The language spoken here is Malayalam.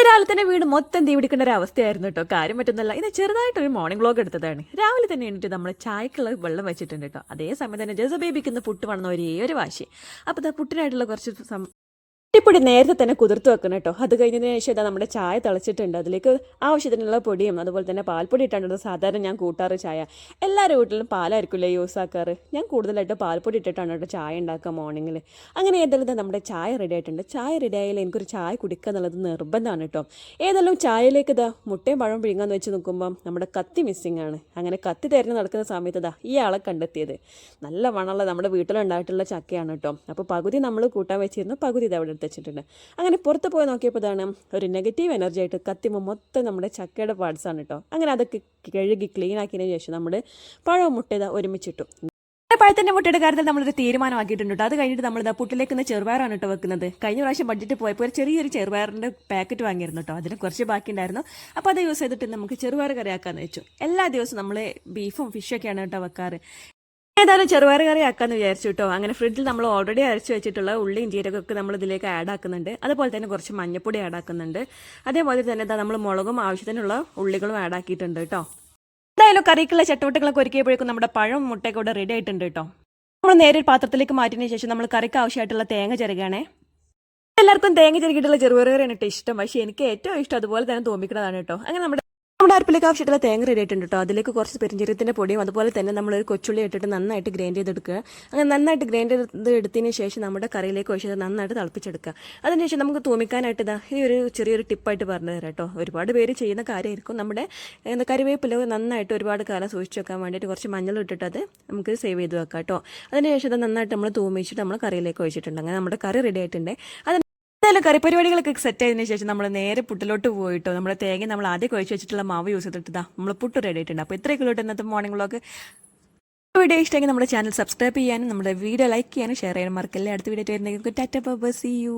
രാവിലെ തന്നെ വീട് മൊത്തം തീ പിടിക്കേണ്ട ഒരു അവസ്ഥയായിരുന്നു കേട്ടോ. കാര്യം പറ്റുന്നില്ല. ഇത് ചെറുതായിട്ടൊരു മോർണിംഗ് വ്ലോഗ് എടുത്തതാണ്. രാവിലെ തന്നെ എണീറ്റ് നമ്മൾ ചായക്കുള്ള വെള്ളം വെച്ചിട്ടുണ്ട് കേട്ടോ. അതേ സമയം തന്നെ ജസ ബേബിക്ക് പുട്ട് വേണമെന്ന ഒരേ ഒരു വാശി. അപ്പോൾ പുട്ടിനായിട്ടുള്ള കുറച്ച് പൊടി നേരത്തെ തന്നെ കുതിർത്ത് വെക്കണം കേട്ടോ. അത് കഴിഞ്ഞതിന് ശേഷം ഇതാ നമ്മുടെ ചായ തിളച്ചിട്ടുണ്ട്. അതിലേക്ക് ആവശ്യത്തിനുള്ള പൊടിയും അതുപോലെ തന്നെ പാൽപ്പൊടി ഇട്ടാണ് സാധാരണ ഞാൻ കൂട്ടാറ് ചായ. എല്ലാവരുടെ വീട്ടിലും പാലായിരിക്കില്ലേ യൂസ് ആക്കാറ്. ഞാൻ കൂടുതലായിട്ട് പാൽപ്പൊടി ഇട്ടിട്ടാണ് കേട്ടോ ചായ ഉണ്ടാക്കുക മോർണിംഗിൽ. അങ്ങനെ ഏതായാലും നമ്മുടെ ചായ റെഡി ആയിട്ടുണ്ട്. ചായ റെഡി ആയാലും എനിക്കൊരു ചായ കുടിക്കുക എന്നുള്ളത് നിർബന്ധമാണ് കേട്ടോ. ഏതായാലും ചായയിലേക്ക് ഇതാ മുട്ടയും പഴം പിഴുങ്ങാന്ന് വെച്ച് നോക്കുമ്പം നമ്മുടെ കത്തി മിസ്സിങ് ആണ്. അങ്ങനെ കത്തി തിരഞ്ഞ് നടക്കുന്ന സമയത്ത് ഇതാ ഈ ആളെ കണ്ടെത്തിയത്. നല്ല മണമുള്ള നമ്മുടെ വീട്ടിലുണ്ടായിട്ടുള്ള ചക്കയാണ് കേട്ടോ. അപ്പോൾ പകുതി നമ്മൾ കൂട്ടാൻ വെച്ചിരുന്നു, പകുതി ഇത് അവിടെ വെച്ചിട്ടുണ്ട്. അങ്ങനെ പുറത്ത് പോയി നോക്കിയപ്പോൾ ഇതാണ് ഒരു നെഗറ്റീവ് എനർജി ആയിട്ട് കത്തിമ്പോൾ മൊത്തം നമ്മുടെ ചക്കയുടെ പാർട്സാണ് കേട്ടോ. അങ്ങനെ അതൊക്കെ കഴുകി ക്ലീൻ ആക്കിയതിന് ശേഷം നമ്മൾ പഴവും മുട്ട ഇതാ ഒരുമിച്ചിട്ടു. പഴത്തിൻ്റെ മുട്ടയുടെ കാര്യത്തിൽ നമ്മളൊരു തീരുമാനമാക്കിയിട്ടുണ്ട് കേട്ടോ. അത് കഴിഞ്ഞിട്ട് നമ്മളിതാ പുട്ടിലേക്ക് ചെറുപയറാണ് കേട്ടോ വെക്കുന്നത്. കഴിഞ്ഞ പ്രാവശ്യം ബഡ്ജറ്റ് പോയപ്പോൾ ഒരു ചെറിയൊരു ചെറുപയറിൻ്റെ പാക്കറ്റ് വാങ്ങിയിരുന്നു കേട്ടോ. അതിന് കുറച്ച് ബാക്കി ഉണ്ടായിരുന്നു. അപ്പോൾ അത് യൂസ് ചെയ്തിട്ട് നമുക്ക് ചെറുപയർ കറിയാക്കാമെന്ന് വെച്ചു. എല്ലാ ദിവസവും നമ്മൾ ബീഫും ഫിഷൊക്കെയാണ് കേട്ടോ വെക്കാറ്. ഏതായാലും ചെറുപയർ കറി ആക്കാമെന്ന് വിചാരിച്ചു കേട്ടോ. അങ്ങനെ ഫ്രിഡ്ജിൽ നമ്മൾ ഓൾറെഡി അരച്ച് വെച്ചിട്ടുള്ള ഉള്ളിയും ജീരകമൊക്കെ നമ്മൾ ഇതിലേക്ക് ആഡ് ആക്കുന്നുണ്ട്. അതുപോലെ തന്നെ കുറച്ച് മഞ്ഞപ്പൊടി ആഡ് ആക്കുന്നുണ്ട്. അതേപോലെ തന്നെ നമ്മൾ മുളകും ആവശ്യത്തിനുള്ള ഉള്ളികളും ആഡ് ആക്കിയിട്ടുണ്ട് കേട്ടോ. എന്തായാലും കറിക്കുള്ള ചട്ടവട്ടങ്ങളൊക്കെ ഒരുക്കിയപ്പോഴേക്കും നമ്മുടെ പഴം മുട്ടയൊക്കെ ഇവിടെ റെഡി ആയിട്ടുണ്ട് കേട്ടോ. നമ്മൾ നേരെ ഒരു പാത്രത്തിലേക്ക് മാറ്റിയതിന് ശേഷം നമ്മൾ കറിക്ക് ആവശ്യമായിട്ടുള്ള തേങ്ങ ചിരകണേ. എല്ലാവർക്കും തേങ്ങ ചിരകിയിട്ടുള്ള ചെറുപയർ കറിയാണ് കേട്ടോ ഇഷ്ടം. പക്ഷേ എനിക്ക് ഏറ്റവും ഇഷ്ടം അതുപോലെ തന്നെ തോന്നിക്കുന്നതാണ് കേട്ടോ. അങ്ങനെ നമ്മുടെ അടുപ്പിലേക്ക് ആവശ്യമായിട്ടുള്ള തേങ്ങ റെഡി ആയിട്ടുണ്ട് കേട്ടോ. അതിലേക്ക് കുറച്ച് പെരിഞ്ചീരകത്തിൻ്റെ പൊടിയും അതുപോലെ തന്നെ നമ്മളൊരു കൊച്ചുള്ളി ഇട്ടിട്ട് നന്നായിട്ട് ഗ്രൈൻഡ് ചെയ്തെടുക്കുക. അങ്ങനെ നന്നായിട്ട് ഗ്രൈൻഡ് ചെയ്തെടുത്തതിന് ശേഷം നമ്മുടെ കറിയിലേക്ക് ഒഴിച്ചത് നന്നായിട്ട് തിളപ്പിച്ചെടുക്കുക. അതിനുശേഷം നമുക്ക് തൂമിക്കാനായിട്ട് ഇതാ ഈ ഒരു ചെറിയൊരു ടിപ്പായിട്ട് പറഞ്ഞു തരാം കേട്ടോ. ഒരുപാട് പേര് ചെയ്യുന്ന കാര്യമായിരിക്കും. നമ്മുടെ കറിവേപ്പില നന്നായിട്ട് ഒരുപാട് കാലം സൂക്ഷിച്ച് വെക്കാൻ വേണ്ടിയിട്ട് കുറച്ച് മഞ്ഞൾ ഇട്ടിട്ട് അത് നമുക്ക് സേവ് ചെയ്ത് വെക്കാം കേട്ടോ. അതിനുശേഷം അത് നന്നായിട്ട് നമ്മൾ തൂമിച്ചിട്ട് നമ്മൾ കറിയിലേക്ക് ഒഴിച്ചിട്ടുണ്ട്. അങ്ങനെ നമ്മുടെ കറി റെഡി ആയിട്ടുണ്ട്. എന്തായാലും കറിപ്പരിപാടികളൊക്കെ സെറ്റ് ആയതിനു ശേഷം നമ്മൾ നേരെ പുട്ടിലോട്ട് പോയിട്ടോ. നമ്മുടെ തേങ്ങ നമ്മൾ ആദ്യം കുഴച്ച് വെച്ചിട്ടുള്ള മാവ് യൂസ് ചെയ്തിട്ട് നമ്മൾ പുട്ട് റെഡി ആയിട്ടുണ്ട്. അപ്പോൾ ഇത്രയൊക്കെ ഉള്ളൂ ഇന്നത്തെ മോർണിംഗ് വ്ലോഗ്. വീഡിയോ ഇഷ്ടമെങ്കിൽ നമ്മുടെ ചാനൽ സബ്സ്ക്രൈബ് ചെയ്യാനും നമ്മുടെ വീഡിയോ ലൈക്ക് ചെയ്യാനും ഷെയർ ചെയ്യാനും മറക്കല്ലേ. അടുത്ത വീഡിയോ വരുന്നേക്കും tata bye bye, see U.